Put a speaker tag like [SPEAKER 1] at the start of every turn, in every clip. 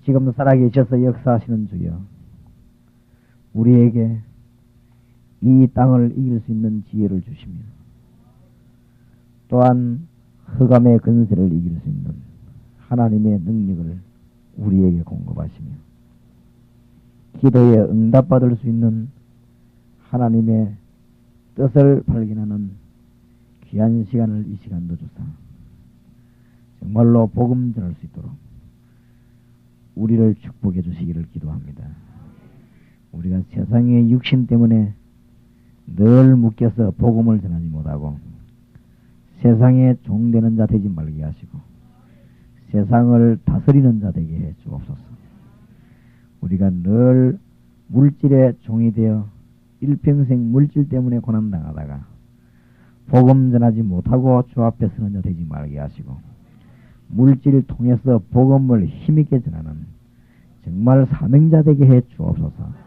[SPEAKER 1] 지금 살아계셔서 역사하시는 주여, 우리에게 이 땅을 이길 수 있는 지혜를 주시며 또한 흑암의 근세를 이길 수 있는 하나님의 능력을 우리에게 공급하시며 기도에 응답받을 수 있는 하나님의 뜻을 발견하는 귀한 시간을 이 시간도 주사 정말로 복음 전할 수 있도록 우리를 축복해 주시기를 기도합니다. 우리가 세상의 육신 때문에 늘 묶여서 복음을 전하지 못하고 세상에 종되는 자 되지 말게 하시고 세상을 다스리는 자 되게 해 주옵소서. 우리가 늘 물질의 종이 되어 일평생 물질 때문에 고난당하다가 복음 전하지 못하고 주 앞에 서는 자 되지 말게 하시고 물질을 통해서 복음을 힘있게 전하는 정말 사명자 되게 해 주옵소서.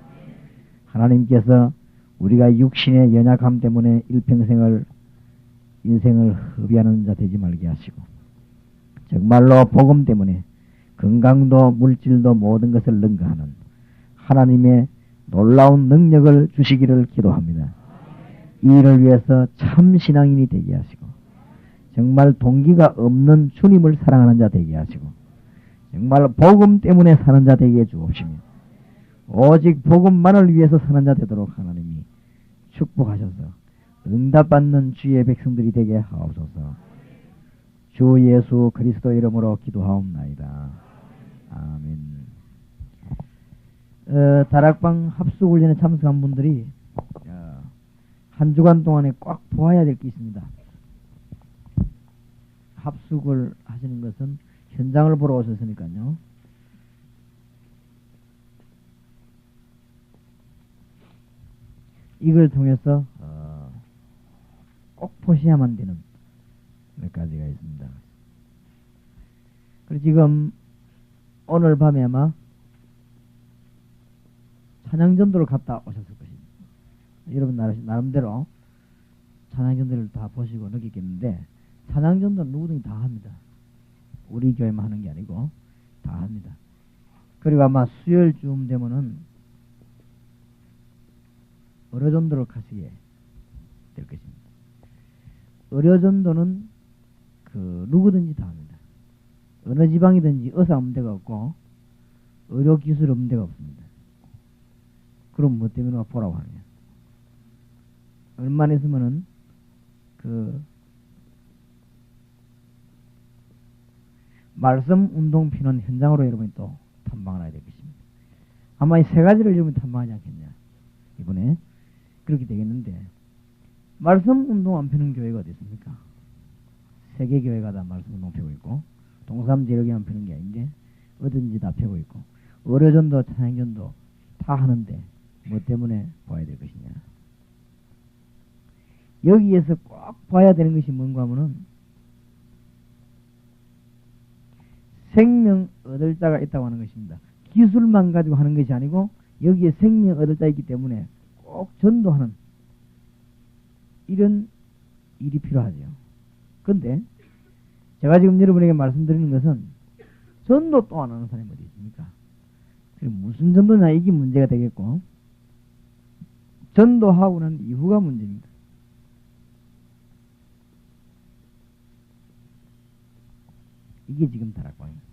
[SPEAKER 1] 하나님께서 우리가 육신의 연약함 때문에 일평생을 인생을 허비하는 자 되지 말게 하시고 정말로 복음 때문에 건강도 물질도 모든 것을 능가하는 하나님의 놀라운 능력을 주시기를 기도합니다. 이 일을 위해서 참 신앙인이 되게 하시고 정말 동기가 없는 주님을 사랑하는 자 되게 하시고 정말 복음 때문에 사는 자 되게 해 주옵시며 오직 복음만을 위해서 사는 자 되도록 하나님이 축복하셔서 응답받는 주의 백성들이 되게 하옵소서. 주 예수 그리스도 이름으로 기도하옵나이다. 아멘. 다락방 합숙훈련에 참석한 분들이 한 주간 동안에 꽉 보아야 될 게 있습니다. 합숙을 하시는 것은 현장을 보러 오셨으니까요. 이걸 통해서 꼭 보셔야만 되는 몇 가지가 있습니다. 그리고 지금 오늘 밤에 아마 찬양전도를 갔다 오셨을 것입니다. 여러분 나름대로 찬양전도를 다 보시고 느끼겠는데 찬양전도는 누구든지 다 합니다. 우리 교회만 하는 게 아니고 다 합니다. 그리고 아마 수요일쯤 되면은 의료전도를 가시게 될 것입니다. 의료전도는 누구든지 다 합니다. 어느 지방이든지 의사 없는 데가 없고 의료기술 없는 데가 없습니다. 그럼 뭐 때문에 보라고 하느냐. 얼마나 있으면은 말씀 운동 피는 현장으로 여러분이 또 탐방을 해야 될 것입니다. 아마 이 세 가지를 여러분이 탐방하지 않겠냐 이번에 그렇게 되겠는데 말씀 운동 안 펴는 교회가 어디 있습니까? 세계 교회가 다 말씀 운동 펴고 있고 동삼제력이 안 펴는 게 아닌데 어딘지 다 펴고 있고 의료전도 찬양전도 다 하는데 뭐 때문에 봐야 될 것이냐. 여기에서 꼭 봐야 되는 것이 뭔가 하면은 생명 얻을 자가 있다고 하는 것입니다. 기술만 가지고 하는 것이 아니고 여기에 생명 얻을 자 있기 때문에 꼭 전도하는 이런 일이 필요하죠. 그런데 제가 지금 여러분에게 말씀드리는 것은 전도 또 안 하는 사람이 어디 있습니까? 무슨 전도냐 이게 문제가 되겠고 전도하고 난 이후가 문제입니다. 이게 지금 다락방입니다.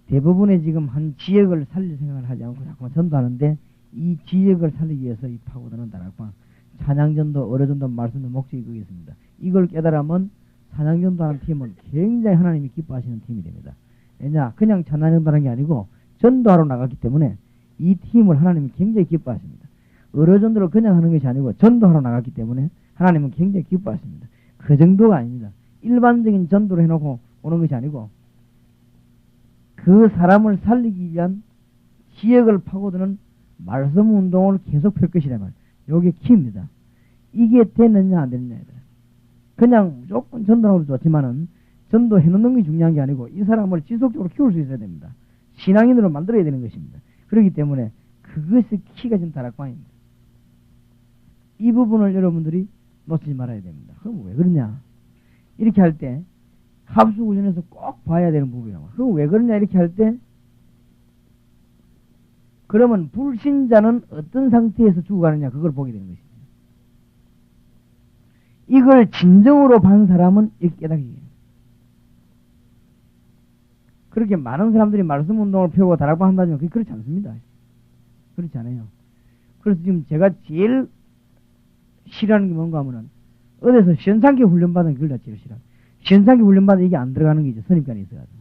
[SPEAKER 1] 대부분의 지금 한 지역을 살릴 생각을 하지 않고 자꾸만 전도하는데 이 지역을 살리기 위해서 이 파고드는 다락방 찬양전도 의료전도 말씀도 목적이 그겠습니다. 이걸 깨달으면 찬양전도하는 팀은 굉장히 하나님이 기뻐하시는 팀이 됩니다. 왜냐 그냥 찬양전도하는 게 아니고 전도하러 나갔기 때문에 이 팀을 하나님이 굉장히 기뻐하십니다. 의료전도를 그냥 하는 것이 아니고 전도하러 나갔기 때문에 하나님은 굉장히 기뻐하십니다. 그 정도가 아닙니다. 일반적인 전도를 해놓고 오는 것이 아니고 그 사람을 살리기 위한 지역을 파고드는 말씀 운동을 계속 펼 것이라면 요게 키입니다. 이게 되느냐 안 되느냐. 그냥 무조건 전도하고 좋지만은 전도해 놓는 게 중요한 게 아니고 이 사람을 지속적으로 키울 수 있어야 됩니다. 신앙인으로 만들어야 되는 것입니다. 그렇기 때문에 그것이 키가 지금 다락방입니다. 이 부분을 여러분들이 놓치지 말아야 됩니다. 그럼 왜 그러냐? 이렇게 할 때 합숙훈련에서 꼭 봐야 되는 부분이야. 그럼 왜 그러냐 이렇게 할 때 그러면 불신자는 어떤 상태에서 죽어가느냐 그걸 보게 되는 것이죠. 이걸 진정으로 반 사람은 이렇게 깨닫게 돼요. 그렇게 많은 사람들이 말씀 운동을 펴고 다락방 한다지만 그게 그렇지 않습니다. 그렇지 않아요. 그래서 지금 제가 제일 싫어하는 게 뭔가 하면은 어디서 시원찮게 훈련받은 그걸 다 제일 싫어요. 시원찮게 훈련받은 이게 안 들어가는 게 이제 선입관이 있어가지고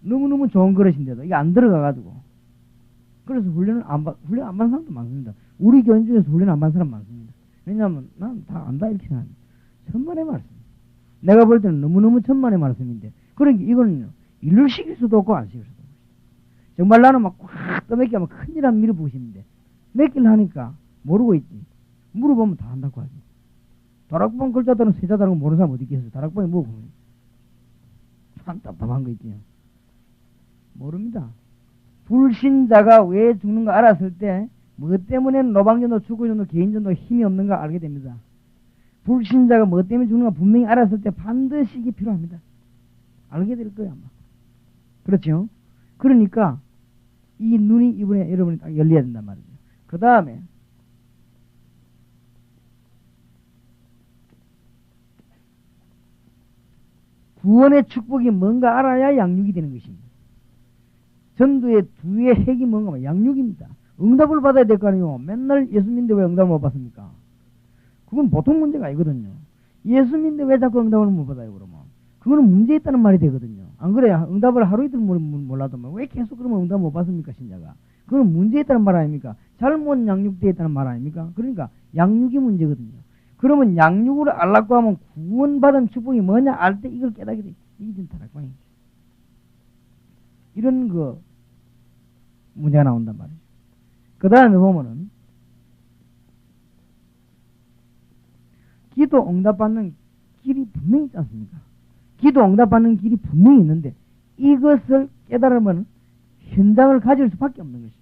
[SPEAKER 1] 너무너무 좋은 그릇인데도 이게 안 들어가가지고 그래서 훈련 안 받는 사람도 많습니다. 우리 교인 중에서 훈련 안 받는 사람 많습니다. 왜냐하면 난 다 안다 이렇게 생각합니다. 천만의 말씀. 내가 볼 때는 너무너무 천만의 말씀인데 그러니까 이거는 일을 시킬 수도 없고 안 시킬 수도 없고 정말 나는 막 꽉 떠먹게 하면 큰일 안 밀어보고 싶은데 몇 길 하니까 모르고 있지. 물어보면 다 한다고 하지. 다락방 글자들은 세자다는 거 모르는 사람 어디 있겠어요. 다락방에 뭐 보면 참 답답한 거 있지요. 모릅니다. 불신자가 왜 죽는가 알았을 때 뭐 때문에 노방전도 축구전도 개인전도 힘이 없는가 알게 됩니다. 불신자가 뭐 때문에 죽는가 분명히 알았을 때 반드시 이게 필요합니다. 알게 될 거예요 아마. 그렇죠? 그러니까 이 눈이 이번에 여러분이 딱 열려야 된단 말이죠. 그 다음에 구원의 축복이 뭔가 알아야 양육이 되는 것입니다. 전도의 두의 핵이 뭔가 하면 양육입니다. 응답을 받아야 될 거 아니에요. 맨날 예수 믿는데 왜 응답을 못 받습니까? 그건 보통 문제가 아니거든요. 예수 믿는데 왜 자꾸 응답을 못 받아요 그러면? 그거는 문제 있다는 말이 되거든요. 안 그래요? 응답을 하루 이틀 몰라도 왜 계속 그러면 응답 못 받습니까 신자가? 그건 문제 있다는 말 아닙니까? 잘못 양육되어 있다는 말 아닙니까? 그러니까 양육이 문제거든요. 그러면 양육을 알라고 하면 구원받은 축복이 뭐냐 알 때 이걸 깨닫게 돼. 이게 지금 다락방이죠. 이런 그 문제가 나온단 말이죠. 그 다음에 보면은 기도 응답받는 길이 분명히 있지 않습니까? 기도 응답받는 길이 분명히 있는데 이것을 깨달으면 현장을 가질 수밖에 없는 것입니다.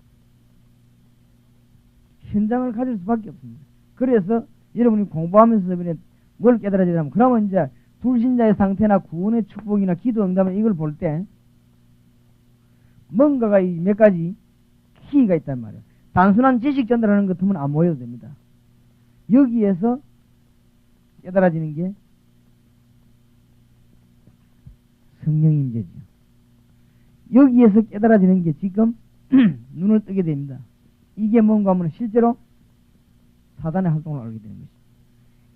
[SPEAKER 1] 현장을 가질 수밖에 없습니다. 그래서 여러분이 공부하면서 뭘 깨달아야 되냐면 그러면 이제 불신자의 상태나 구원의 축복이나 기도 응답은 이걸 볼 때 뭔가가 몇 가지 키가 있단 말이에요. 단순한 지식 전달하는 것 같으면 안 모여도 됩니다. 여기에서 깨달아지는 게 성령의 임재죠. 여기에서 깨달아지는 게 지금 눈을 뜨게 됩니다. 이게 뭔가 하면 실제로 사단의 활동을 알게 되는 것입니다.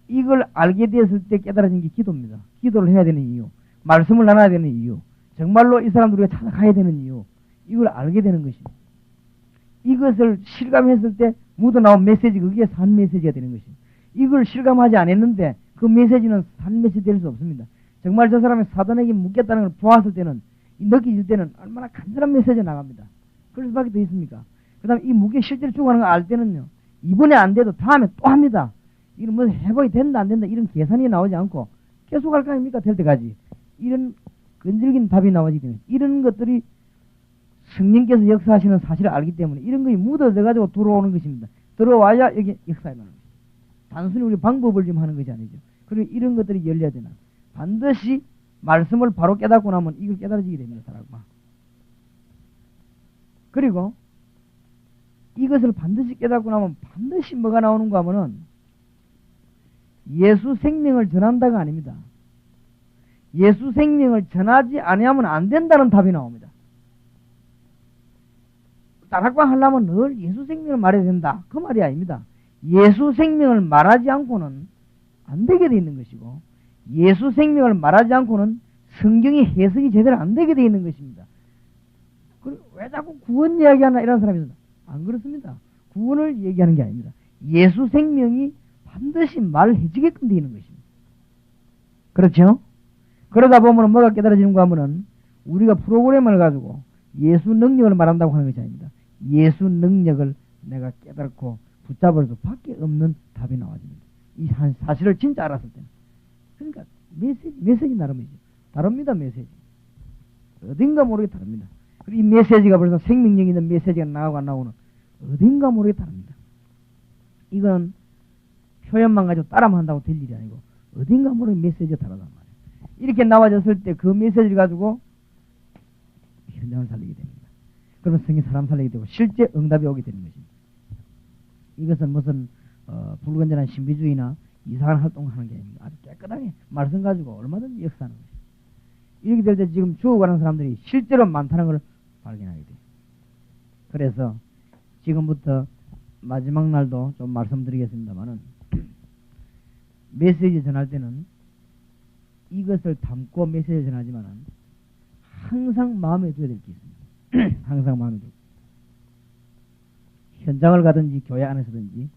[SPEAKER 1] 이걸 알게 되었을 때 깨달아진 게 기도입니다. 기도를 해야 되는 이유, 말씀을 나눠야 되는 이유, 정말로 이 사람들 우리가 찾아가야 되는 이유, 이걸 알게 되는 것입니다. 이것을 실감했을 때 묻어나온 메시지, 그게 산 메시지가 되는 것입니다. 이걸 실감하지 않았는데 그 메시지는 산 메시지 될 수 없습니다. 정말 저 사람이 사단에게 묻겠다는 걸 보았을 때는, 느껴질 때는 얼마나 간절한 메시지가 나갑니다. 그럴 수밖에 더 있습니까? 그 다음에 이 무게 실제로 죽어가는 걸 알 때는요, 이번에 안 돼도 다음에 또 합니다. 이런 뭐 회복이 된다 안 된다 이런 계산이 나오지 않고 계속 할 거 아닙니까? 될 때까지. 이런 끈질긴 답이 나오지 때문에 이런 것들이 성령께서 역사하시는 사실을 알기 때문에 이런 것이 묻어져가지고 들어오는 것입니다. 들어와야 여기 역사에 나는 것입니다. 단순히 우리 방법을 좀 하는 것이 아니죠. 그리고 이런 것들이 열려야 되나. 반드시 말씀을 바로 깨닫고 나면 이걸 깨달아지게 됩니다. 사람과. 그리고 이것을 반드시 깨닫고 나면 반드시 뭐가 나오는가 하면은 예수 생명을 전한다가 아닙니다. 예수 생명을 전하지 아니하면 안 된다는 답이 나옵니다. 다락방 하려면 늘 예수 생명을 말해야 된다. 그 말이 아닙니다. 예수 생명을 말하지 않고는 안 되게 돼 있는 것이고 예수 생명을 말하지 않고는 성경의 해석이 제대로 안 되게 돼 있는 것입니다. 그리고 왜 자꾸 구원 이야기하나 이런 사람이 있습니다. 안 그렇습니다. 구원을 얘기하는 게 아닙니다. 예수 생명이 반드시 말해지게끔 되어 있는 것입니다. 그렇죠? 그러다 보면 뭐가 깨달아지는가 하면은 우리가 프로그램을 가지고 예수 능력을 말한다고 하는 것이 아닙니다. 예수 능력을 내가 깨닫고 붙잡을 수밖에 없는 답이 나와집니다. 이 사실을 진짜 알았을 때는. 그러니까 메시지 나름이죠. 다릅니다. 메시지. 어딘가 모르게 다릅니다. 그리고 이 메시지가 벌써 생명력 있는 메시지가 나오고 안 나오는 어딘가 모르게 다릅니다. 이건 표현만 가지고 따라만 한다고 될 일이 아니고 어딘가 모르게 메시지가 다르단 말이에요.
[SPEAKER 2] 이렇게 나와졌을 때 그 메시지를 가지고 현장을 살리게 됩니다. 그러면 성이 사람 살리게 되고 실제 응답이 오게 되는 것입니다. 이것은 무슨 불건전한 신비주의나 이상한 활동을 하는 게 아닙니다. 아주 깨끗하게 말씀 가지고 얼마든지 역사하는 것입니다. 이렇게 될 때 지금 죽어가는 사람들이 실제로 많다는 걸 발견하게 돼요. 그래서 지금부터 마지막 날도 좀 말씀드리겠습니다만은 메시지 전할 때는 이것을 담고 메시지 전하지만은 항상 마음에 둬야 될 게 있습니다. 항상 마음에 두고 현장을 가든지 교회 안에서든지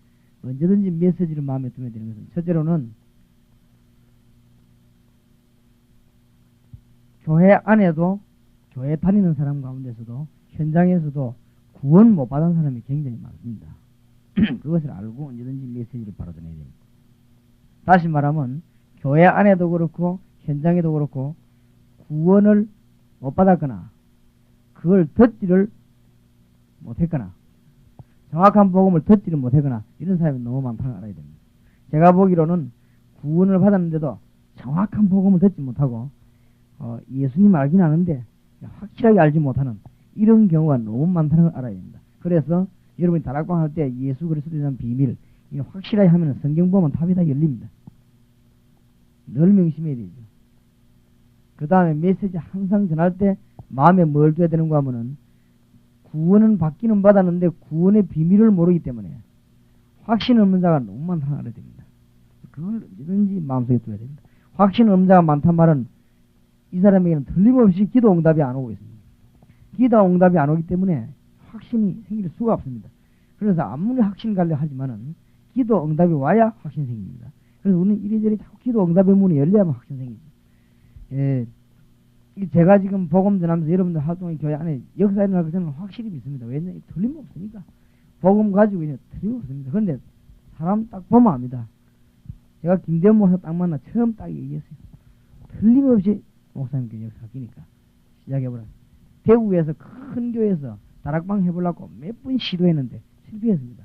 [SPEAKER 2] 언제든지 메시지를 마음에 두면 되는 것은 첫째로는 교회 안에도 교회 다니는 사람 가운데서도 현장에서도 구원 못 받은 사람이 굉장히 많습니다. 그것을 알고 언제든지 메시지를 바로 전해야 됩니다. 다시 말하면 교회 안에도 그렇고 현장에도 그렇고 구원을 못 받았거나 그걸 듣지를 못했거나 정확한 복음을 듣지를 못했거나 이런 사람이 너무 많다는 걸 알아야 됩니다. 제가 보기로는 구원을 받았는데도 정확한 복음을 듣지 못하고 예수님 알긴 아는데 확실하게 알지 못하는 이런 경우가 너무 많다는 걸 알아야 됩니다. 그래서 여러분이 다락방 할 때 예수 그리스도에 대한 비밀 확실하게 하면 성경 보면 답이 다 열립니다. 늘 명심해야 되죠. 그 다음에 메시지 항상 전할 때 마음에 뭘 둬야 되는가 하면은 구원은 받기는 받았는데 구원의 비밀을 모르기 때문에 확신 없는 자가 너무 많다는 걸 알아야 됩니다. 그걸 언제든지 마음속에 둬야 됩니다. 확신 없는 자가 많단 말은 이 사람에게는 틀림없이 기도 응답이 안 오고 있습니다. 기도 응답이 안 오기 때문에 확신이 생길 수가 없습니다. 그래서 아무리 확신 가려 하지만은 기도 응답이 와야 확신 생깁니다. 그래서 우리는 이리저리 자꾸 기도 응답의 문이 열려야만 확신 생기죠. 예, 제가 지금 복음 전하면서 여러분들 활동의 교회 안에 역사에 일어날 것은 확실히 믿습니다. 왜냐하면 틀림없으니까. 복음 가지고 있는 틀림없습니다. 그런데 사람 딱 보면 압니다. 제가 김대현 목사 딱 만나 처음 딱 얘기했어요. 틀림없이 목사님께 역사 바뀌니까 시작해보라. 대구에서 큰 교회에서 다락방 해보려고 몇 번 시도했는데 실패했습니다.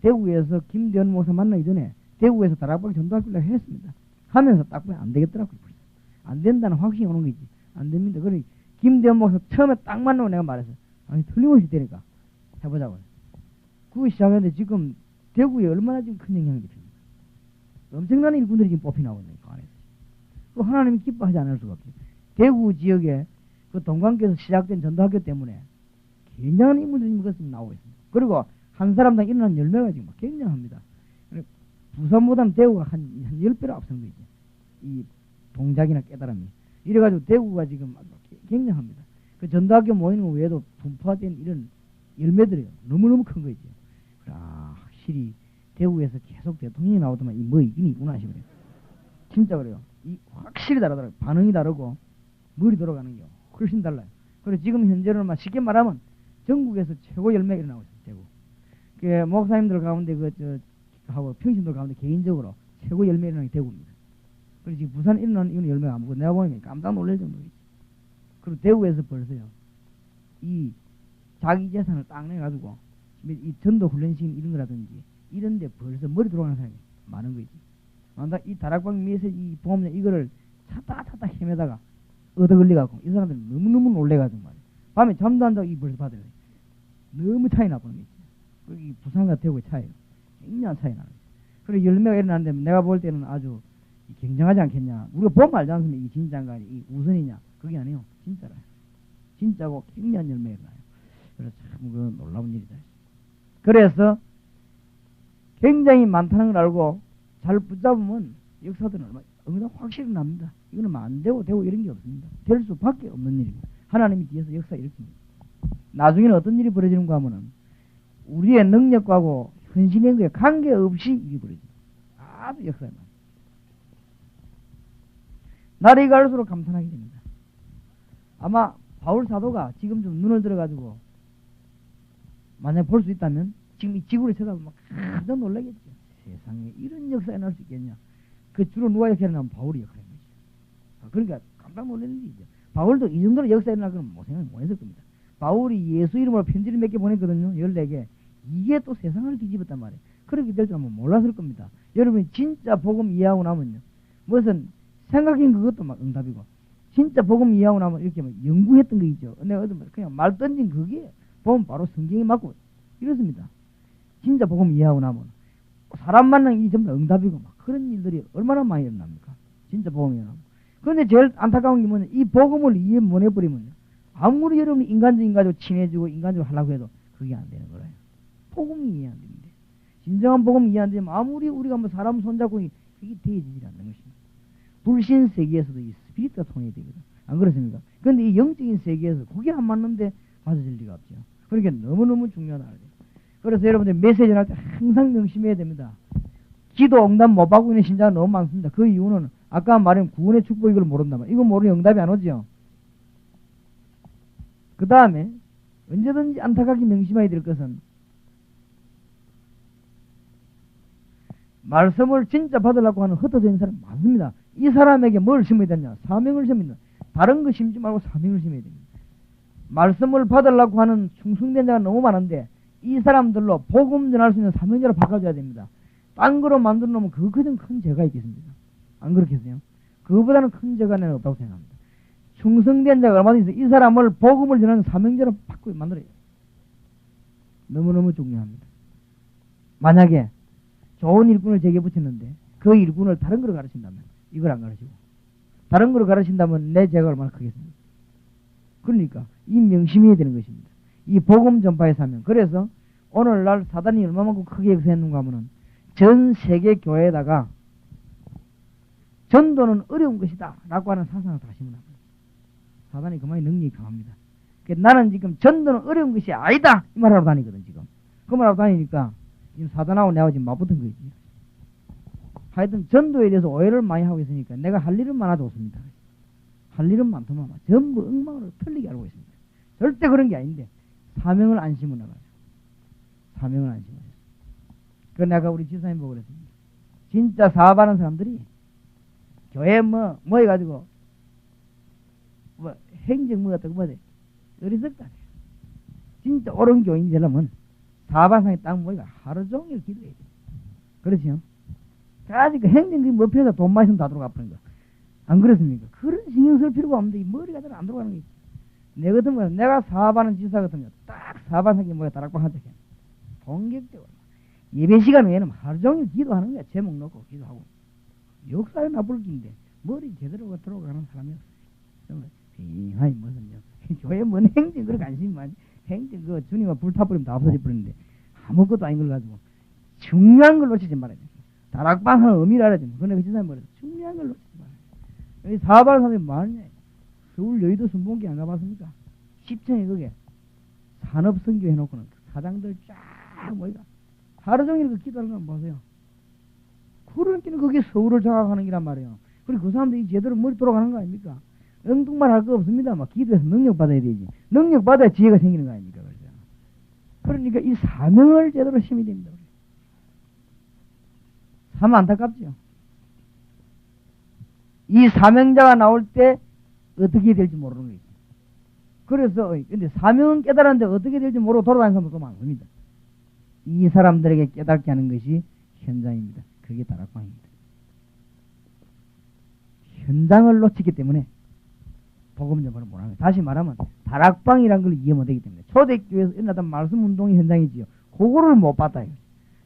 [SPEAKER 2] 대구에서 김대현 목사 만나기 전에 대구에서 다락방 전도하기로 했습니다. 하면서 딱 보면 안 되겠더라고요. 안 된다는 확신이 오는 거지. 안 됩니다. 그러니 김대현 목사 처음에 딱 만나고 내가 말했어요. 아니 틀림없이 되니까 해보자고요. 그거 시작했는데 지금 대구에 얼마나 지금 큰 영향을 끼칩니까? 엄청난 일꾼들이 지금 뽑히 나오고 있는 거 안에서. 그 하나님이 기뻐하지 않을 수가 없어요. 대구 지역에 그 동관교에서 시작된 전도학교 때문에 굉장한 인물들이 그것이 나오고 있습니다. 그리고 한 사람당 일어나는 열매가 지금 굉장합니다. 부산보다는 대구가 한 10배로 앞선 거죠. 이 동작이나 깨달음이. 이래가지고 대구가 지금 굉장합니다. 그 전도학교 모이는 거 외에도 분포된 이런 열매들이요. 너무너무 큰 거죠. 확실히 대구에서 계속 대통령이 나오더만 이 뭐 이긴 있구나 싶어요. 진짜 그래요. 이 확실히 다르더라고요. 반응이 다르고 머리 돌아가는 게 훨씬 달라요. 그리고 지금 현재로는 쉽게 말하면 전국에서 최고 열매가 일어나고 있어요. 대구. 그 목사님들 가운데 하고 평신들 가운데 개인적으로 최고 열매 일어나는 게 대구입니다. 그리고 지금 부산 일어나는 이건 열매가 안 보고 내가 보니까 깜짝 놀랄 정도겠지. 그리고 대구에서 벌써요. 이 자기 재산을 딱 내가지고 이 전도 훈련시킨 이런 거라든지 이런데 벌써 머리 돌아가는 사람이 많은 거지. 이 다락방 메시지 보면 이거를 찾다 헤매다가 얻어 걸려가고 이 사람들 너무너무 놀래가지고 말이야. 밤에 잠도 안 자고 이 벌써 받아요. 너무 차이 나보는 거지. 이 부산과 대구의 차이요. 굉장한 차이 나는 거지. 그리고 열매가 일어나는데 내가 볼 때는 아주 굉장하지 않겠냐. 우리가 보면 알지 않습니까? 이 진짜인가 이 우선이냐. 그게 아니에요. 진짜라요. 진짜고 굉장한 열매가 일어나요. 그래서 참 그 놀라운 일이다. 그래서 굉장히 많다는 걸 알고 잘 붙잡으면 역사들은 얼마나 확실히 납니다. 이거는 안 되고 이런 게 없습니다. 될 수밖에 없는 일입니다. 하나님이 뒤에서 역사 일으킵니다. 나중에는 어떤 일이 벌어지는가 하면은 우리의 능력과고 헌신의 거에 관계없이 일이 벌어집니다. 아주 역사에 납니다. 날이 갈수록 감탄하게 됩니다. 아마 바울 사도가 지금 좀 눈을 들어가지고 만약 볼 수 있다면 지금 이 지구를 쳐다보면 깜짝 놀라겠죠. 세상에 이런 역사에 날 수 있겠냐. 그 주로 누가 역사에 나면 바울이 역사에 나죠. 그러니까 깜짝 놀라는 일이죠. 바울도 이 정도로 역사에 날 거는 생각 못 했을 겁니다. 바울이 예수 이름으로 편지를 몇 개 보냈거든요. 14개. 이게 또 세상을 뒤집었단 말이에요. 그렇게 될 줄 몰랐을 겁니다. 여러분이 진짜 복음 이해하고 나면요. 무슨 생각인 그것도 막 응답이고. 진짜 복음 이해하고 나면 이렇게 막 연구했던 거 있죠. 내가 어디 그냥 말 던진 그게 보면 바로 성경에 맞고 이렇습니다. 진짜 복음 이해하고 나면 사람 만나는 이 전부 다 응답이고 막 그런 일들이 얼마나 많이 일어납니까? 진짜 복음이 일어나면. 그런데 제일 안타까운 게 뭐냐? 이 복음을 이해 못 해버리면 아무리 여러분이 인간적인 가지고 친해지고 인간적으로 하려고 해도 그게 안 되는 거예요. 복음이 이해 안 되는데. 진정한 복음 이해 안 되면 아무리 우리가 뭐 사람 손잡고 그게 되어지지 않는 것입니다. 불신 세계에서도 이 스피릿과 통해야 되거든. 안 그렇습니까? 그런데 이 영적인 세계에서 그게 안 맞는데 맞아질 리가 없죠. 그러니까 너무너무 중요하다. 그래서 여러분들 메시지 할 때 항상 명심해야 됩니다. 기도 응답 못 받고 있는 신자가 너무 많습니다. 그 이유는 아까 말한 구원의 축복 이걸 모른다면 이거 모르면 응답이 안 오죠. 그 다음에 언제든지 안타깝게 명심해야 될 것은 말씀을 진짜 받으려고 하는 흩어진 사람 많습니다. 이 사람에게 뭘 심어야 되냐? 사명을 심어야 된다. 다른 거 심지 말고 사명을 심어야 됩니다. 말씀을 받으려고 하는 충성된 자가 너무 많은데 이 사람들로 복음 전할 수 있는 사명자로 바꿔줘야 됩니다. 딴 거로 만들어 놓으면 그거는 큰 죄가 있겠습니다. 안 그렇겠어요? 그거보다는 큰 죄가 내가 없다고 생각합니다. 충성된 자가 얼마든지 이 사람을 복음을 전하는 사명자로 바꾸어 만들어요. 너무너무 중요합니다. 만약에 좋은 일꾼을 제게 붙였는데 그 일꾼을 다른 거로 가르친다면 이걸 안 가르치고 다른 거로 가르친다면 내 죄가 얼마나 크겠습니까? 그러니까 이 명심해야 되는 것입니다. 이 복음 전파의 사명. 그래서 오늘날 사단이 얼마만큼 크게 역사했는가 하면은 전 세계 교회에다가 전도는 어려운 것이다 라고 하는 사상을 다 심어놨어요. 사단이 그만이 능력이 강합니다. 나는 지금 전도는 어려운 것이 아니다 이 말하러 다니거든 지금. 그 말하러 다니니까 지금 사단하고 내가 지금 맞붙은 거지. 하여튼 전도에 대해서 오해를 많이 하고 있으니까 내가 할 일은 많아도 없습니다. 할 일은 많더만 전부 엉망으로 틀리게 알고 있습니다. 절대 그런 게 아닌데 사명을 안 심어나가요. 사명을 안 심어요. 그 내가 우리 지사님 보고 그랬습니다. 진짜 사업하는 사람들이 교회 뭐 해가지고 뭐 행정 뭐 어떻게 뭐지 어리석다. 진짜 옳은 교인이 되려면 사업하는 사람이 딱 모이가 하루 종일 기도해야 돼. 그렇죠? 아직 그 행정이 뭐 필요해서 돈 많이 쓰면 다 들어가 버린 거. 안 그렇습니까? 그런 신경 쓸 필요가 없는데 이 머리가 잘 안 들어가는 게 있지. 내 같은 거는 내가 사업하는 지사 같으면 딱 사업하는 사람이 뭐야 다락방 하자. 본격적으로 예배 시간 외에는 하루 종일 기도하는 거야. 제목 넣고 기도하고. 역사에 나쁠 긴데 머리 제대로 들어가는 사람이 없어요. 빙하이 무슨 교회 뭔 행정 그렇게 관심이 많지. 행정 그 주님과 불타버리면 다 없어져 버리는데 아무것도 아닌 걸 가지고 중요한 걸 놓치지 말아야 돼. 다락방 하는 의미를 알아야 돼. 그런데 그 지사님 말해 중요한 걸 놓치지 말아야 돼. 여기 사업하는 사람이 많냐. 서울 여의도 순봉기 안 가봤습니까? 10층에 그게 산업선교 해놓고는 사장들 쫙 모이가 하루 종일 그 기도하는 건 보세요. 그러니까 그게 서울을 장악하는 기란 말이에요. 그리고 그 사람들이 제대로 머리 돌아가는 거 아닙니까? 엉뚱말 할 거 없습니다. 막 기도해서 능력 받아야 되지. 능력 받아야 지혜가 생기는 거 아닙니까? 그러니까 이 사명을 제대로 심어야 됩니다. 참 안타깝죠. 이 사명자가 나올 때 어떻게 될지 모르는 거죠. 그래서 근데 사명은 깨달았는데 어떻게 될지 모르고 돌아다니는 사람도 많습니다. 이 사람들에게 깨닫게 하는 것이 현장입니다. 그게 다락방입니다. 현장을 놓치기 때문에 복음 전파를 못하는 거예요. 다시 말하면 다락방이란 걸 이해 못하기 때문에 초대교회에서 일어나던 말씀운동이 현장이지요. 그거를 못 받아요.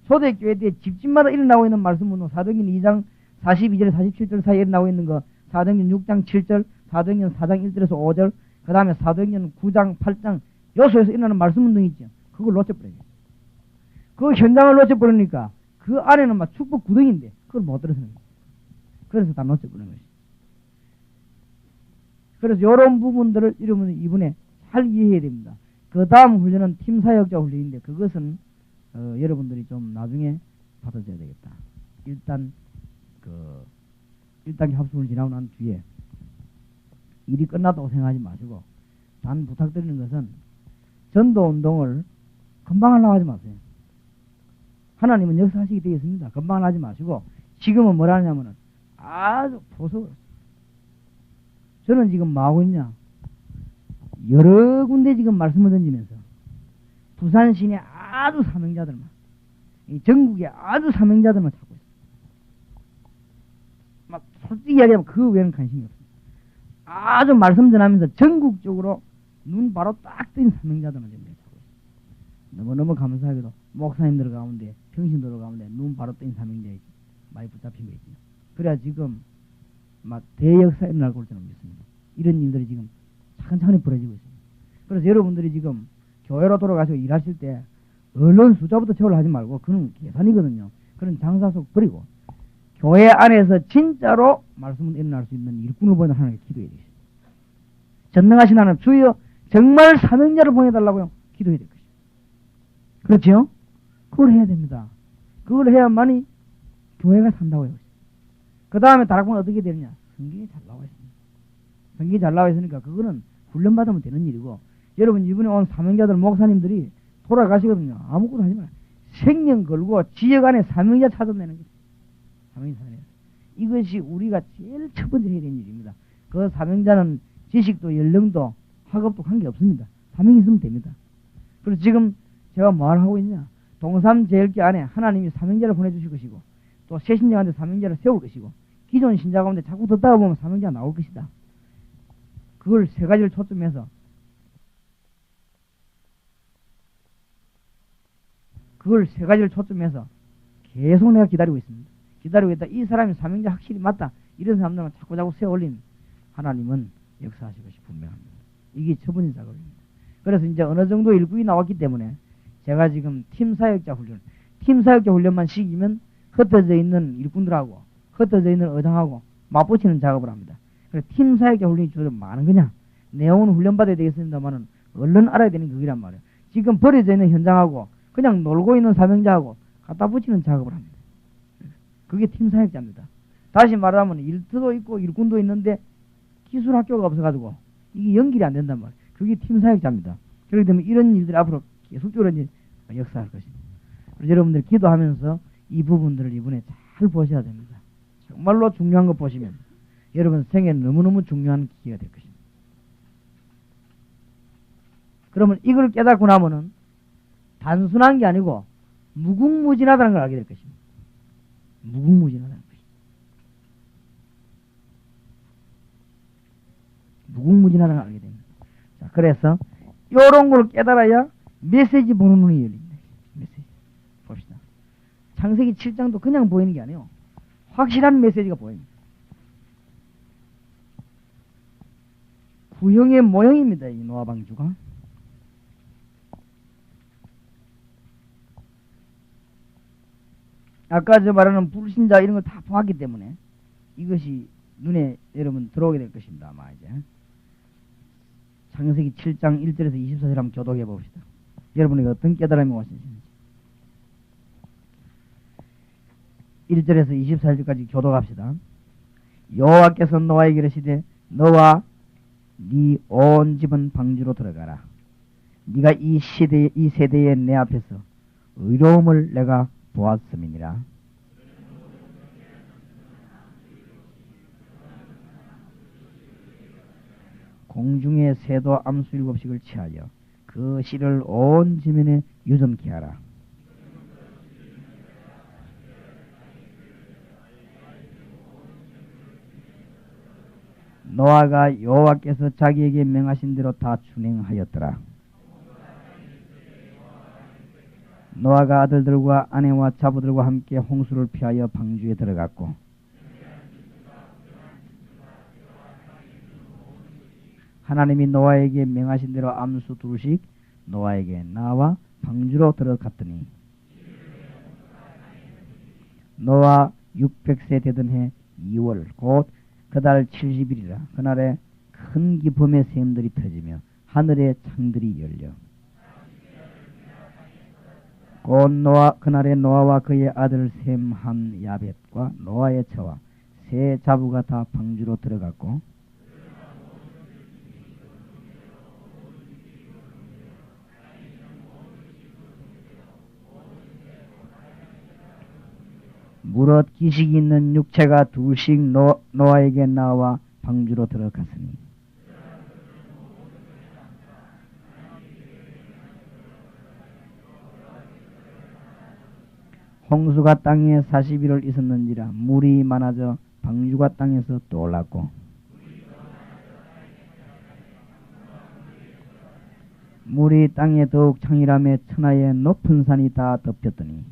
[SPEAKER 2] 초대교회 때 집집마다 일어나고 있는 말씀운동 사도행전 2장 42절 47절 사이에 일어나고 있는 거 사도행전 6장 7절 사도행전 4장 1절에서 5절 그 다음에 사도행전 9장 8장 요소에서 일어나는 말씀운동이 있죠. 그걸 놓쳐버려요. 그 현장을 놓쳐버리니까 그 안에는 막 축복 구덩인데 그걸 못 들어서는 거예요. 그래서 다 놓쳐버리는 것이죠. 그래서 이런 부분들을 이번에 잘 이해해야 됩니다. 그 다음 훈련은 팀사역자 훈련인데 그것은 여러분들이 좀 나중에 받아줘야 되겠다. 일단 1단계 합숙을 지나고 난 뒤에 일이 끝났다고 생각하지 마시고 단 부탁드리는 것은 전도운동을 금방 하려고 하지 마세요. 하나님은 역사하시게 되어 있습니다. 금방 하지 마시고 지금은 뭐라 하냐면은 아주 보석으로 저는 지금 뭐 하고 있냐 여러 군데 지금 말씀을 던지면서 부산 시내 아주 사명자들만 전국에 아주 사명자들만 찾고 있어요. 막 솔직히 이야기하면 그 외에는 관심이 없습니다. 아주 말씀 전하면서 전국적으로 눈 바로 딱 뜨인 사명자들만 지금 찾고 있습니다. 너무너무 감사하게도 목사님들 가운데, 평신도들 가운데 눈 바로 뜨인 사명자에 많이 붙잡힌 거 있죠. 그래야 지금 막 대역사 일어날 걸 저는 믿습니다. 이런 일들이 지금 차근차근히 벌어지고 있습니다. 그래서 여러분들이 지금 교회로 돌아가시고 일하실 때 언론 숫자부터 채우려 하지 말고 그건 계산이거든요. 그런 장사 속 버리고 교회 안에서 진짜로 말씀을 일어날 수 있는 일꾼을 보내는 하나님께 기도해야 되겠습니다. 전능하신 하나님 주여 정말 사명자를 보내달라고요. 기도해야 될 것입니다. 그렇죠? 그걸 해야 됩니다. 그걸 해야만이 교회가 산다고요. 그 다음에 다락방은 어떻게 되느냐? 성경이 잘 나와 있습니다. 성경이 잘 나와 있으니까 그거는 훈련받으면 되는 일이고, 여러분 이번에 온 사명자들 목사님들이 돌아가시거든요. 아무것도 하지 마요. 생명 걸고 지역 안에 사명자 찾아내는 거죠. 사명자 찾아내는 거죠. 이것이 우리가 제일 첫 번째 해야 되는 일입니다. 그 사명자는 지식도 연령도 학업도 관계없습니다. 사명이 있으면 됩니다. 그래서 지금 제가 뭘 하고 있냐? 동삼제일교 안에 하나님이 사명자를 보내주실 것이고, 또 새신자한테 사명자를 세울 것이고, 기존 신자 가운데 자꾸 듣다가 보면 사명자가 나올 것이다. 그걸 세 가지를 초점해서 계속 내가 기다리고 있습니다. 기다리고 있다. 이 사람이 사명자 확실히 맞다. 이런 사람들만 자꾸 세워 올린 하나님은 역사하실 것이 분명합니다. 이게 첫 번째 작업입니다. 그래서 이제 어느 정도 일꾼이 나왔기 때문에 제가 지금 팀 사역자 훈련만 시키면 흩어져 있는 일꾼들하고 흩어져 있는 의장하고 맞붙이는 작업을 합니다. 그래서 팀 사역자 훈련이 좀 많은 거냐? 내용은 훈련받아야 되겠습니다만은 얼른 알아야 되는 그기란 말이에요. 지금 버려져 있는 현장하고 그냥 놀고 있는 사명자하고 갖다 붙이는 작업을 합니다. 그게 팀 사역자입니다. 다시 말하면 일터도 있고 일꾼도 있는데 기술 학교가 없어가지고 이게 연결이 안 된단 말이에요. 그게 팀 사역자입니다. 그렇기 때문에 이런 일들이 앞으로 계속적으로 이제 역사할 것입니다. 그래서 여러분들 기도하면서 이 부분들을 이번에 잘 보셔야 됩니다. 정말로 중요한 거 보시면 여러분 생에 너무너무 중요한 기회가 될 것입니다. 그러면 이걸 깨닫고 나면은 단순한 게 아니고 무궁무진하다는 걸 알게 될 것입니다. 무궁무진하다는 것입니다. 무궁무진하다는 걸 알게 됩니다. 자, 그래서 이런 걸 깨달아야 메시지 보는 눈이 열립니다. 메시지 봅시다. 창세기 7장도 그냥 보이는 게 아니에요. 확실한 메시지가 보입니다. 구형의 모형입니다. 이 노아 방주가. 아까 저 말하는 불신자 이런 걸 다 보았기 때문에 이것이 눈에 여러분 들어오게 될 것입니다. 아마 이제 창세기 7장 1절에서 24절 한번 교독해 봅시다. 여러분에게 어떤 깨달음이 오셨는지. 1절에서 24절까지 교독합시다. 여호와께서 노아에게 이르시되 너와 네 온 집은 방주로 들어가라. 네가 이 세대에 내 앞에서 의로움을 내가 보았음이니라. 공중에 새도 암수 7씩을 취하여 그 씨를 온 지면에 유점케 하라. 노아가 여호와께서 자기에게 명하신 대로 다 준행하였더라. 노아가 아들들과 아내와 자부들과 함께 홍수를 피하여 방주에 들어갔고 하나님이 노아에게 명하신 대로 암수 2씩 노아에게 나와 방주로 들어갔더니 노아 600세 되던 해 2월 곧 그달 70일이라 그날에 큰 기쁨의 샘들이 터지며 하늘의 창들이 열려 곧 그날에 노아와 그의 아들 셈 함 야벳과 노아의 처와 세 자부가 다 방주로 들어갔고 무릇 기식이 있는 육체가 2씩 노아에게 나와 방주로 들어갔으니 홍수가 땅에 40일을 있었는지라 물이 많아져
[SPEAKER 1] 방주가 땅에서 떠올랐고 물이 땅에 더욱 창이라며 천하의 높은 산이 다 덮였더니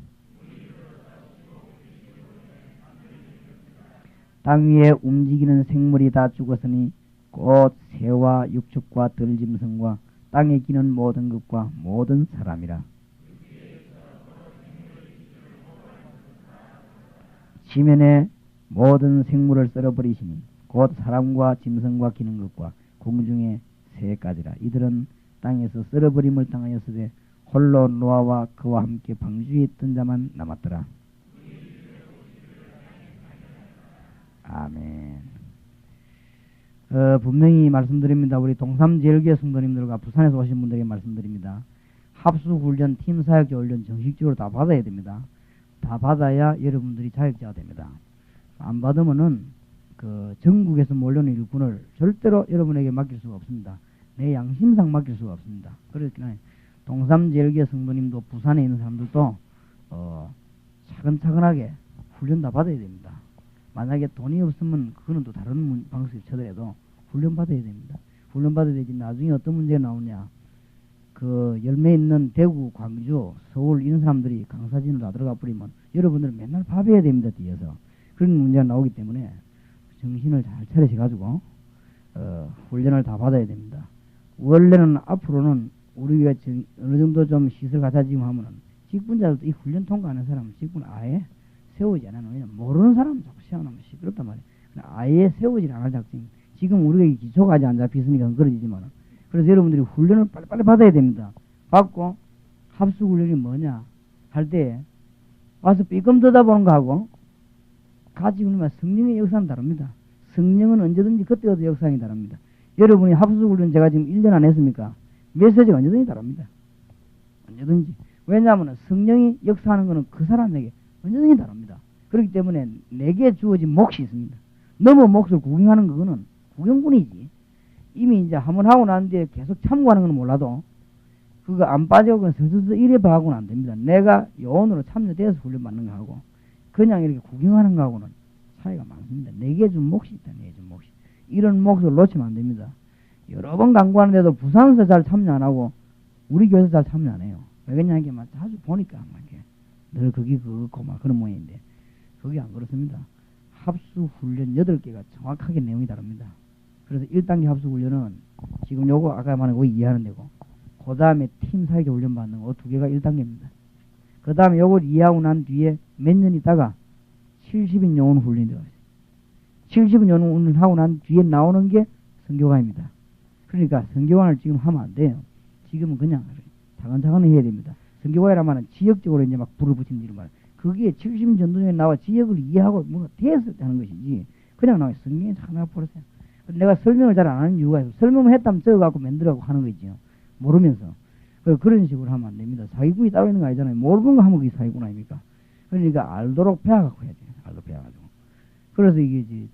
[SPEAKER 1] 땅 위에 움직이는 생물이 다 죽었으니 곧 새와 육축과 들짐승과 땅에 기는 모든 것과 모든 사람이라. 지면에 모든 생물을 썰어버리시니 곧 사람과 짐승과 기는 것과 공중의 새까지라. 이들은 땅에서 썰어버림을 당하였으되 홀로 노아와 그와 함께 방주에 있던 자만 남았더라. 아멘. 분명히 말씀드립니다. 우리 동삼제일교회 성도님들과 부산에서 오신 분들에게 말씀드립니다. 합수훈련, 팀사역자훈련 정식적으로 다 받아야 됩니다. 다 받아야 여러분들이 자격자가 됩니다. 안 받으면은 그 전국에서 몰려오는 일꾼을 절대로 여러분에게 맡길 수가 없습니다. 내 양심상 맡길 수가 없습니다. 그렇기 때문에 동삼제일교회 성도님도 부산에 있는 사람들도 차근차근하게 훈련 다 받아야 됩니다. 만약에 돈이 없으면 그거는 또 다른 방식을 쳐더라도 훈련 받아야 됩니다. 훈련 받아야 되지. 나중에 어떤 문제가 나오냐. 그 열매 있는 대구, 광주, 서울 이런 사람들이 강사진으로 다 들어가 버리면 여러분들은 맨날 밥해야 됩니다. 뒤에서. 그런 문제가 나오기 때문에 정신을 잘 차리셔가지고 훈련을 다 받아야 됩니다. 원래는 앞으로는 우리가 어느 정도 좀 시설 갖춰지고 하면은 직분자들도 이 훈련 통과하는 사람은 직분 아예 세우지 않아요. 왜냐면 모르는 사람 자꾸 시험하면 시끄럽단 말이에요. 아예 세우지 않을 작정. 지금 우리가 기초가 아직 안 잡혔으니까 그러지만 그래서 여러분들이 훈련을 빨리빨리 받아야 됩니다. 받고 합수 훈련이 뭐냐 할 때 와서 삐끔 뜯어보는 거하고 같이 훈련하면 성령의 역사는 다릅니다. 성령은 언제든지 그때그때 역사가 다릅니다. 여러분이 합수 훈련 제가 지금 1년 안 했습니까? 메시지가 언제든지 다릅니다. 언제든지. 왜냐하면 성령이 역사하는 것은 그 사람에게 언제든지 다릅니다. 그렇기 때문에 내게 주어진 몫이 있습니다. 너무 몫을 구경하는 그거는 구경꾼이지. 이미 이제 한번 하고 난 뒤에 계속 참고하는 건 몰라도 그거 안 빠져고 슬슬 이래 봐하고는 안 됩니다. 내가 요원으로 참여돼서 훈련받는 거하고 그냥 이렇게 구경하는 거하고는 차이가 많습니다. 내게 준 몫이 있다. 내게 준 몫이. 이런 몫을 놓치면 안 됩니다. 여러 번 강구하는데도 부산에서 잘 참여 안 하고 우리 교회에서 잘 참여 안 해요. 왜 그러냐 하면 자주 보니까 늘 거기 그렇고 막 그런 모양인데 거기 안 그렇습니다. 합수 훈련 8개가 정확하게 내용이 다릅니다. 그래서 1단계 합수 훈련은 지금 요거 아까 말한 거 이해하는 데고 그 다음에 팀 사회계 훈련 받는 거 2개가 1단계입니다. 그 다음에 요걸 이해하고 난 뒤에 몇 년 있다가 70인 영혼 훈련이 들어가요. 70인 영혼 훈련 하고 난 뒤에 나오는 게 선교관입니다. 그러니까 선교관을 지금 하면 안 돼요. 지금은 그냥 차근차근 해야 됩니다. 선교관이라면 지역적으로 이제 막 불을 붙이는 이런 말. 그게 70인 전도전에 나와 지역을 이해하고 뭔가 대해서 하는 것이지. 그냥 나와 성경에 하나 버렸어요. 내가 설명을 잘 안 하는 이유가 있어요. 설명을 했다면 적어갖고 만들어갖고 하는 거지요. 모르면서. 그런 식으로 하면 안 됩니다. 사기꾼이 따로 있는 거 아니잖아요. 모르는 거 하면 그게 사기꾼 아닙니까? 그러니까 알도록 배워갖고 해야 돼요. 알도록 배워가지고. 그래서 이게 이제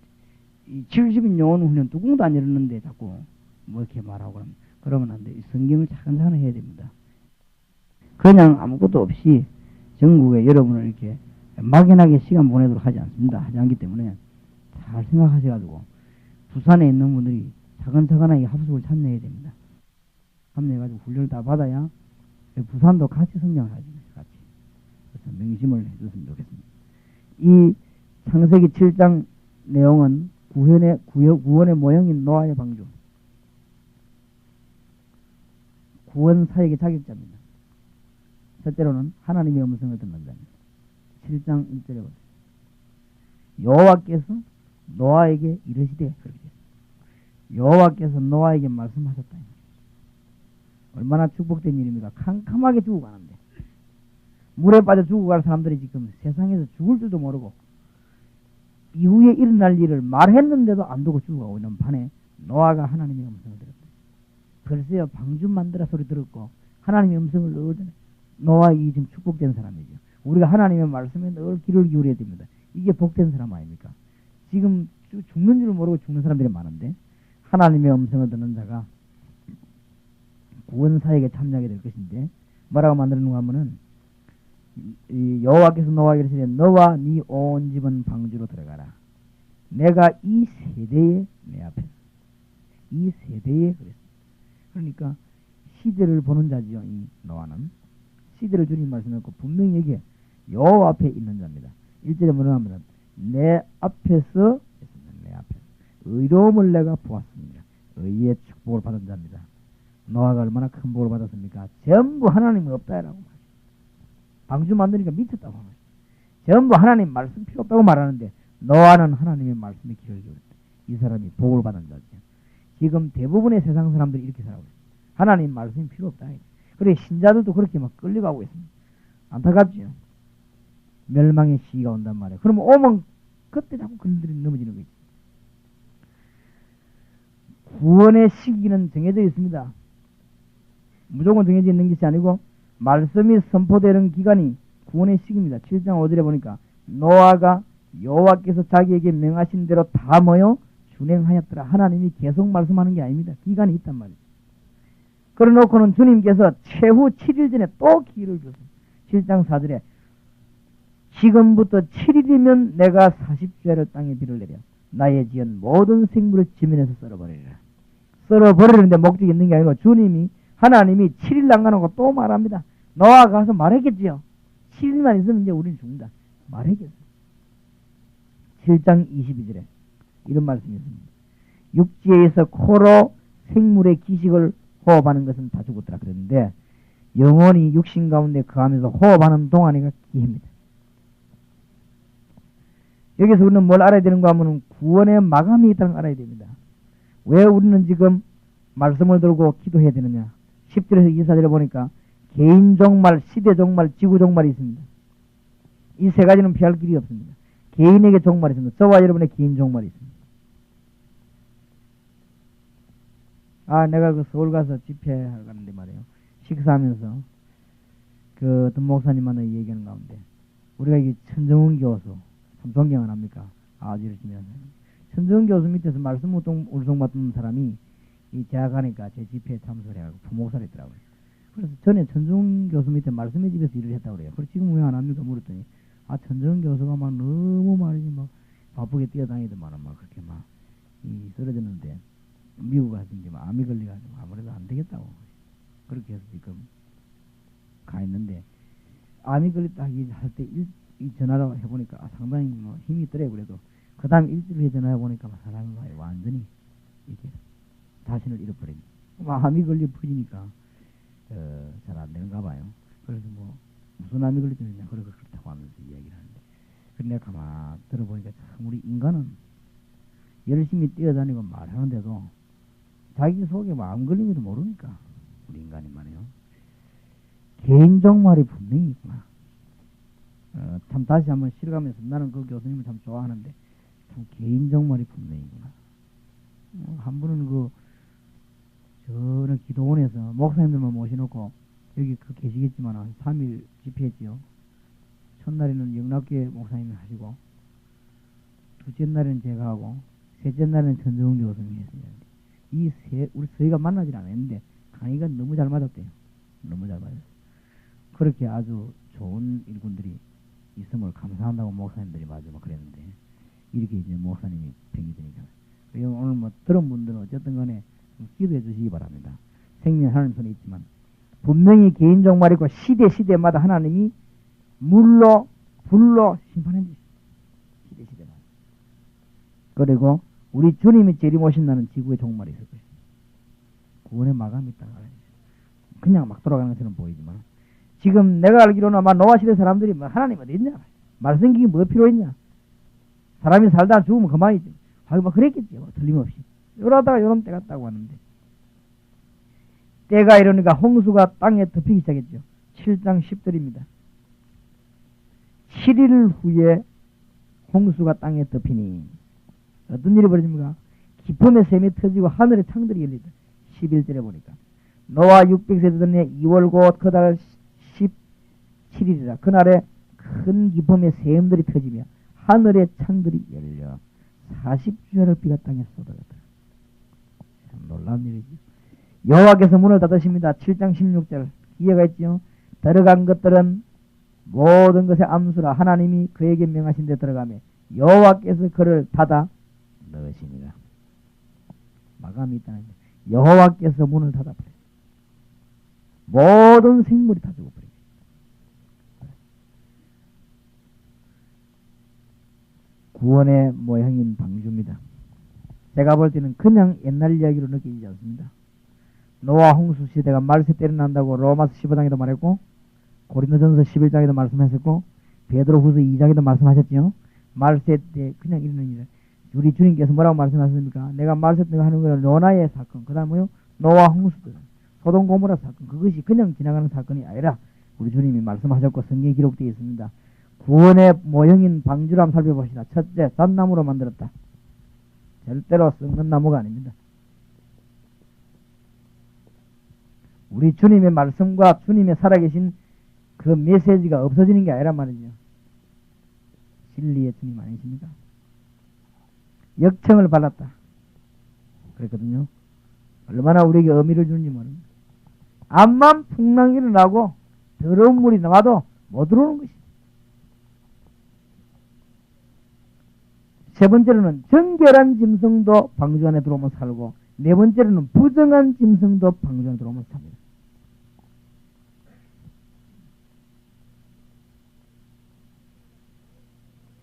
[SPEAKER 1] 이 70인 영혼 훈련 뚜껑도 안 열었는데 자꾸 뭐 이렇게 말하고 그러면 안 돼요. 성경을 차근차근 해야 됩니다. 그냥 아무것도 없이 전국에 여러분을 이렇게 막연하게 시간 보내도록 하지 않습니다. 하지 않기 때문에 잘 생각하셔가지고 부산에 있는 분들이 차근차근하게 합숙을 참여해야 됩니다. 참여해가지고 훈련을 다 받아야 부산도 같이 성장을 하죠. 같이. 그래서 명심을 해줬으면 좋겠습니다. 이 창세기 7장 내용은 구원의 모형인 노아의 방주. 구원 사역의 자격자입니다. 첫째로는 하나님의 음성을 듣는 자입니다. 7장 1절에 보세요. 여호와께서 노아에게 이르시되 그렇게 여호와께서 노아에게 말씀하셨다. 얼마나 축복된 일입니까? 캄캄하게 죽어가는데 물에 빠져 죽어갈 사람들이 지금 세상에서 죽을 줄도 모르고 이후에 일어날 일을 말했는데도 안 두고 죽어가고 있는 판에 노아가 하나님의 음성을 들었다. 글쎄요, 방주 만들어 소리 들었고 하나님의 음성을 늘 듣네. 노아 이 지금 축복된 사람이죠. 우리가 하나님의 말씀에 늘 귀를 기울여야 됩니다. 이게 복된 사람 아닙니까? 지금 죽는 줄 모르고 죽는 사람들이 많은데 하나님의 음성을 듣는 자가 구원 사역에 참여하게 될 것인데 뭐라고 만드는가 하면은 여호와께서 노아에게 이르시되 너와 네 온 집은 방주로 들어가라.
[SPEAKER 2] 내가 이 세대에 내 앞에서 이 세대에 그랬습니다. 그러니까 시대를 보는 자지요. 이 노아는 시대를 주님 말씀했고 분명히 여기에 여호와 앞에 있는 자입니다. 1절에 뭐라 하면 내 앞에서 내 앞에서 의로움을 내가 보았습니다. 의의 축복을 받은 자입니다. 노아가 얼마나 큰 복을 받았습니까? 전부 하나님이 없다라고 말해요. 방주 만드니까 미쳤다고 말해요. 전부 하나님 말씀 필요 없다고 말하는데 노아는 하나님의 말씀에 귀를 기울였다. 이 사람이 복을 받은 자죠. 지금 대부분의 세상 사람들이 이렇게 살아가고 있어요. 하나님 말씀이 필요 없다. 그래 신자들도 그렇게 막 끌려가고 있습니다. 안타깝죠. 멸망의 시기가 온단 말이에요. 그러면 오면 그때 자꾸 그들이 넘어지는 거죠. 구원의 시기는 정해져 있습니다. 무조건 정해져 있는 것이 아니고 말씀이 선포되는 기간이 구원의 시기입니다. 7장 5절에 보니까 노아가 여호와께서 자기에게 명하신 대로 다 모여 준행하였더라. 하나님이 계속 말씀하는 게 아닙니다. 기간이 있단 말이에요. 그래놓고는 주님께서 최후 7일 전에 또 기회를 주셨습니다. 7장 4절에 지금부터 7일이면 내가 40주야를 땅에 비를 내려 나의 지은 모든 생물을 지면에서 썰어버리리라. 썰어버리는데 목적이 있는 게 아니고 주님이 하나님이 7일 난간하고 또 말합니다. 노아가 가서 말했겠지요. 7일만 있으면 이제 우리는 죽는다. 말했겠어요. 7장 22절에 이런 말씀이 있습니다. 육지에서 코로 생물의 기식을 호흡하는 것은 다 죽었더라 그랬는데 영원히 육신 가운데 거하면서 호흡하는 동안이가 기입니다. 여기서 우리는 뭘 알아야 되는가 하면 구원의 마감이 있다는 걸 알아야 됩니다. 왜 우리는 지금 말씀을 들고 기도해야 되느냐. 10절에서 24절에 보니까 개인 종말, 시대 종말, 지구 종말이 있습니다. 이 세 가지는 피할 길이 없습니다. 개인에게 종말이 있습니다. 저와 여러분의 개인 종말이 있습니다. 내가 그 서울 가서 집회하러 가는데 말이에요. 식사하면서 그 어떤 목사님 만나 얘기하는 가운데 우리가 이게 천정훈 교수 참 존경을 합니까? 아주 열심히 하는 천정훈 교수 밑에서 말씀 울송 받는 사람이 이 대학 가니까 제 집회에 참석을 해가지고 부목사를 했더라고요. 그래서 전에 천정훈 교수 밑에 말씀의 집에서 일을 했다고 그래요. 그래서 지금 왜 안 합니까? 물었더니 천정훈 교수가 막 너무 말이지 막 바쁘게 뛰어다니더만 막 그렇게 막 쓰러졌는데 미국 가서 이제 암이 걸려가지고 아무래도 안 되겠다고 그렇게 해서 지금 가 있는데 암이 걸렸다 할 때 이 전화로 해보니까 상당히 뭐 힘이 있더래요. 그래도 그 다음 일주일 후에 전화해 보니까 사람이 완전히 이렇게 자신을 잃어버립니다. 암이 걸려 퍼지니까 잘 안 되는가 봐요. 그래서 뭐 무슨 암이 걸렸느냐 그렇다고 하면서 이야기를 하는데 근데 내가 가만 들어보니까 참 우리 인간은 열심히 뛰어다니고 말하는데도 자기 속에 암 걸리지도 모르니까 우리 인간이 말이에요. 개인 종말이 분명히 있구나. 참 다시 한번 실감해서 나는 그 교수님을 참 좋아하는데 참 개인 종말이 분명히 있구나. 한 분은 저는 기도원에서 목사님들만 모셔놓고 여기 계시겠지만 한 3일 집회했지요. 첫날에는 영락교회 목사님이 하시고 둘째 날에는 제가 하고 셋째 날에는 전정훈 교수님이 했습니다. 우리 저희가 만나질 않았는데 강의가 너무 잘 맞았대요. 너무 잘 맞았어요. 그렇게 아주 좋은 일꾼들이 있음을 감사한다고 목사님들이 막 그랬는데 이렇게 이제 목사님이 병이 드니까 오늘 뭐 들은 분들은 어쨌든 간에 기도해 주시기 바랍니다. 생명 하나님 손에 있지만 분명히 개인 종말이고 시대마다 하나님이 물로 불로 심판해 주십니다. 시대마다. 그리고 우리 주님이 재림오신다는 지구의 종말이 있을 것입니다. 구원의 마감이 있다고 알아야 돼요. 그냥 막 돌아가는 것처럼 보이지만 지금 내가 알기로는 아마 노아 시대 사람들이 하나님 어디 있냐? 말씀기기 뭐 필요했냐? 사람이 살다 죽으면 그만이지. 막 그랬겠죠. 틀림없이. 이러다가 요런 때가 왔다고 하는데 때가 이러니까 홍수가 땅에 덮이기 시작했죠. 7장 10절입니다. 7일 후에 홍수가 땅에 덮이니 어떤 일이 벌어집니까? 깊음의 샘이 터지고 하늘의 창들이 열리다. 11절에 보니까 노아 600세대 전에 2월 곧 그달 17일이라 그날에 큰 깊음의 샘들이 터지며 하늘의 창들이 열려 40주야를 비가 땅에 쏟아졌다. 참 놀라운 일이죠. 여호와께서 문을 닫으십니다. 7장 16절 기회가 있지요. 들어간 것들은 모든 것의 암수라 하나님이 그에게 명하신 데 들어가며 여호와께서 그를 닫아
[SPEAKER 1] 넣으시니라. 마감이 있다는 여호와께서 문을 닫아버려요. 모든 생물이 다 죽어버려요. 구원의 모형인 방주입니다. 제가 볼 때는 그냥 옛날 이야기로 느끼지 않습니다. 노아 홍수 시대가 말세 때려 난다고 로마서 15장에도 말했고 고린도전서 11장에도 말씀하셨고 베드로후서 2장에도 말씀하셨죠. 말세 때 그냥 이러는 일. 우리 주님께서 뭐라고 말씀하셨습니까? 내가 말세 때 하는 거는 노나의 사건, 그 다음에 노아 홍수들, 소돔 고모라 사건, 그것이 그냥 지나가는 사건이 아니라 우리 주님이 말씀하셨고 성경에 기록되어 있습니다. 구원의 모형인 방주를 한번 살펴봅시다. 첫째, 잣나무로 만들었다. 절대로 썩는 나무가 아닙니다. 우리 주님의 말씀과 주님의 살아계신 그 메시지가 없어지는 게 아니란 말이죠. 진리의 주님 아니십니까? 역청을 발랐다. 그랬거든요. 얼마나 우리에게 의미를 주는지 모릅니다. 암만 풍랑이 일어나고 더러운 물이 나와도 못 들어오는 것이. 세 번째로는 정결한 짐승도 방주 안에 들어오면 살고, 네 번째로는 부정한 짐승도 방주 안에 들어오면 삽니다.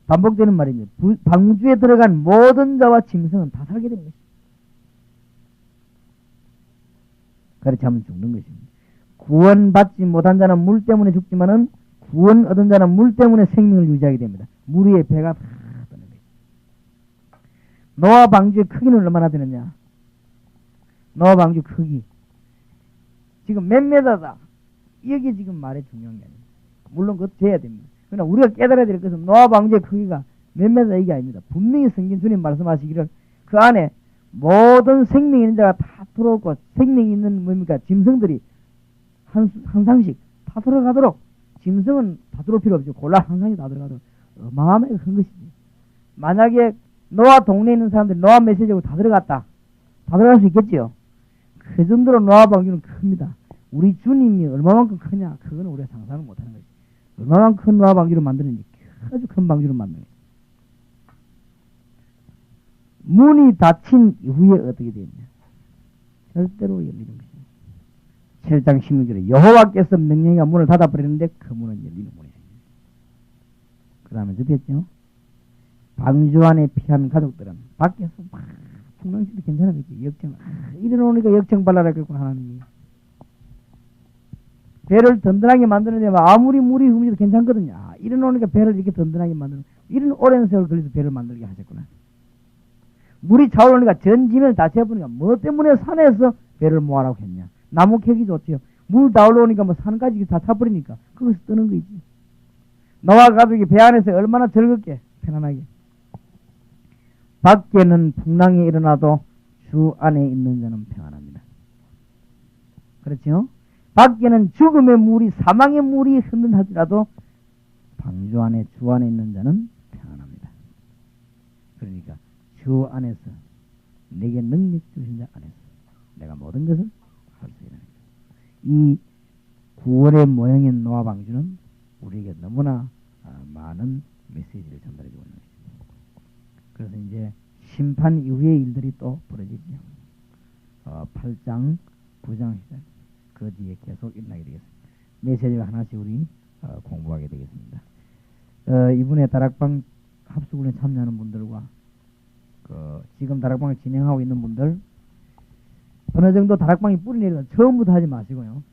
[SPEAKER 1] 반복되는 말입니다. 방주에 들어간 모든 자와 짐승은 다 살게 됩니다. 그렇지 않으면 죽는 것입니다. 구원받지 못한 자는 물 때문에 죽지만은 구원 얻은 자는 물 때문에 생명을 유지하게 됩니다. 물 위에 배가 다 떠는 거예요. 노아 방주의 크기는 얼마나 되느냐? 노아 방주 크기 지금 몇 메다다. 이게 지금 말이 중요한 게 아닙니다. 물론 그것도 돼야 됩니다. 그러나 우리가 깨달아야 될 것은 노아 방주의 크기가 몇 메다 이게 아닙니다. 분명히 성경 주님 말씀하시기를 그 안에 모든 생명 있는 자가 다 들어오고 생명이 있는 뭡니까? 짐승들이 한 상씩 다 들어가도록, 짐승은 다 들어올 필요 없죠. 골라 한 상이 다 들어가도록 어마어마하게 큰 것이지. 만약에 노아 동네에 있는 사람들이 노아 메시지하고 다 들어갔다. 다 들어갈 수 있겠지요. 그 정도로 노아 방주는 큽니다. 우리 주님이 얼마만큼 크냐? 그건 우리가 상상을 못하는 거지. 얼마만큼 큰 노아 방주를 만드는지 아주 큰 방주를 만드는 거지. 문이 닫힌 이후에 어떻게 되느냐? 절대로 열리는 것입니다. 7장 16절에 여호와께서 명령이가 문을 닫아버리는데 그 문은 열리는 문이십니다. 그 다음에 접했죠? 방주 안에 피한 가족들은 밖에서 막 풍랑치도 괜찮았겠지. 역청, 이래놓으니까 역청 발랄할 거구나 하나님이. 배를 든든하게 만드는데 아무리 물이 흠이도 괜찮거든요. 이래놓으니까 배를 이렇게 든든하게 만드는, 이런 오랜 세월 걸려서 배를 만들게 하셨구나. 물이 차오르니까 전 지면을 다 채워버리니까 뭐 때문에 산에서 배를 모아라고 했냐. 나무 캐기 좋지요. 물 다 올라오니까 뭐 산까지 다 차버리니까 거기서 뜨는 거지. 노아 가족이 배 안에서 얼마나 즐겁게 편안하게. 밖에는 풍랑이 일어나도 주 안에 있는 자는 평안합니다. 그렇죠? 밖에는 죽음의 물이, 사망의 물이 흔든할지라도 방주 안에, 주 안에 있는 자는 평안합니다. 그러니까 주 안에서, 내게 능력 주신 자 안에서 내가 모든 것을 할 수 있는 거예요. 이 구원의 모형인 노아 방주는 우리에게 너무나 많은 메시지를 전달해 주고 있는 것입니다. 그래서 이제 심판 이후의 일들이 또 벌어지죠. 8장, 9장 시작, 그 뒤에 계속 일어나게 되겠습니다. 메시지가 하나씩 우리 공부하게 되겠습니다. 이번에 다락방 합숙훈련 참여하는 분들과 지금 다락방을 진행하고 있는 분들, 어느 정도 다락방이 뿌리 내리면 처음부터 하지 마시고요.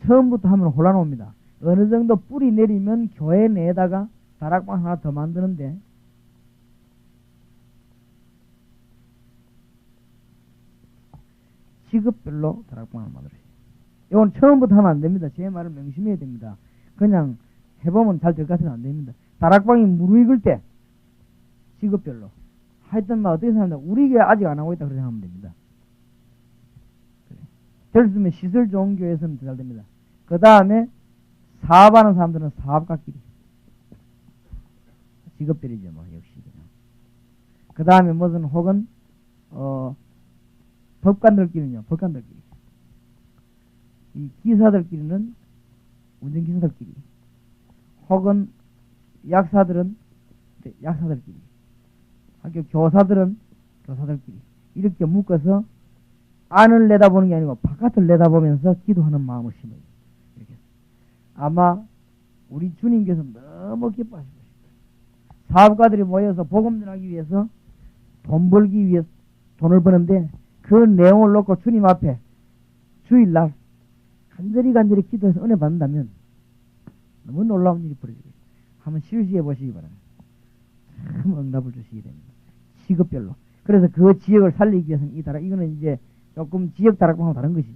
[SPEAKER 1] 처음부터 하면 혼란 옵니다. 어느 정도 뿌리 내리면 교회 내에다가 다락방 하나 더 만드는데, 직업별로 다락방을 만들어요. 이건 처음부터 하면 안 됩니다. 제 말을 명심해야 됩니다. 그냥 해보면 잘 될 것 같아서 안 됩니다. 다락방이 무르익을 때 직업별로 하여튼 막 어떻게 생각한다. 우리가 아직 안 하고 있다 그렇게 생각하면 됩니다. 될 수 있으면 시설 좋은 교회에서는 더 잘 됩니다. 그 다음에 사업하는 사람들은 사업가끼리 직업별이죠. 뭐 역시 그 다음에 무슨 혹은 법관들끼리는요. 법관들끼리, 이 기사들끼리는 운전기사들끼리, 혹은 약사들은 약사들끼리,
[SPEAKER 2] 학교 교사들끼리 이렇게 묶어서 안을 내다보는 게 아니고 바깥을 내다보면서 기도하는 마음을 심어요. 이렇게. 아마 우리 주님께서 너무 기뻐하실 것입니다. 사업가들이 모여서 복음 전하기 위해서 돈 벌기 위해서 돈을 버는데 그 내용을 놓고 주님 앞에 주일날 간절히 기도해서 은혜 받는다면 너무 놀라운 일이 벌어지고 한번 실시해 보시기 바랍니다. 참 응답을 주시게 됩니다. 시급별로. 그래서 그 지역을 살리기 위해서는 이거는 이제 조금 지역 다락방하고 다른 것이죠.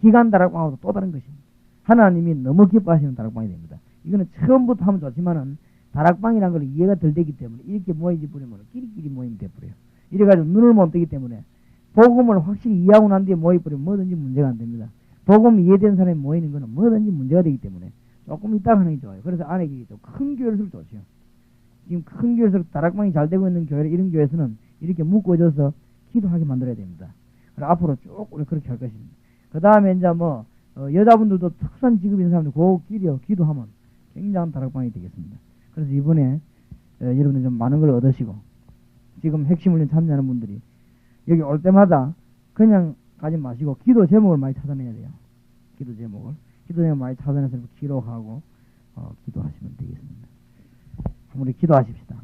[SPEAKER 2] 기간 다락방하고도 또 다른 것입니다. 하나님이 너무 기뻐하시는 다락방이 됩니다. 이거는 처음부터 하면 좋지만은 다락방이라는 걸 이해가 덜 되기 때문에 이렇게 모이지 버리면 끼리끼리 모이면 돼버려요. 이래가지고 눈을 못 뜨기 때문에 복음을 확실히 이해하고 난 뒤에 모여버리면 뭐든지 문제가 안 됩니다. 복음 이해된 사람이 모이는 거는 뭐든지 문제가 되기 때문에 조금 이따 하는 게 좋아요. 그래서 안에 큰 교회일수록 좋죠. 지금 큰 교회에서 다락방이 잘 되고 있는 교회, 이런 교회에서는 이렇게 묶어져서 기도하게 만들어야 됩니다. 그리고 앞으로 쭉 우리 그렇게 할 것입니다. 그 다음에 이제 여자분들도 특수한 직업인 사람들 그끼리 기도하면 굉장한 다락방이 되겠습니다. 그래서 이번에 여러분들 좀 많은 걸 얻으시고 지금 핵심훈련 참여하는 분들이 여기 올 때마다 그냥 가지 마시고 기도 제목을 많이 찾아내야 돼요. 기도 제목을 많이 찾아내서 기록하고 기도하시면 되겠습니다. 우리 기도하십시다.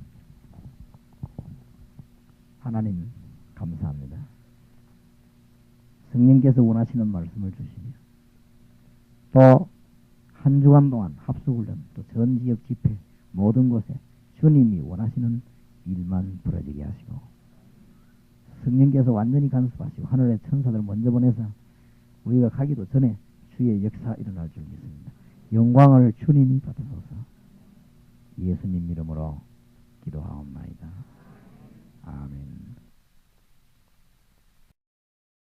[SPEAKER 2] 하나님 감사합니다. 성령께서 원하시는 말씀을 주시며 또 한 주간 동안 합수훈련 또 전 지역 집회 모든 곳에 주님이 원하시는 일만 벌어지게 하시고 성령께서 완전히 간섭하시고 하늘의 천사들 먼저 보내서 우리가 가기도 전에 주의 역사 일어날 줄 믿습니다. 영광을 주님이 받으소서. 예수님 이름으로 기도하옵나이다. 아멘.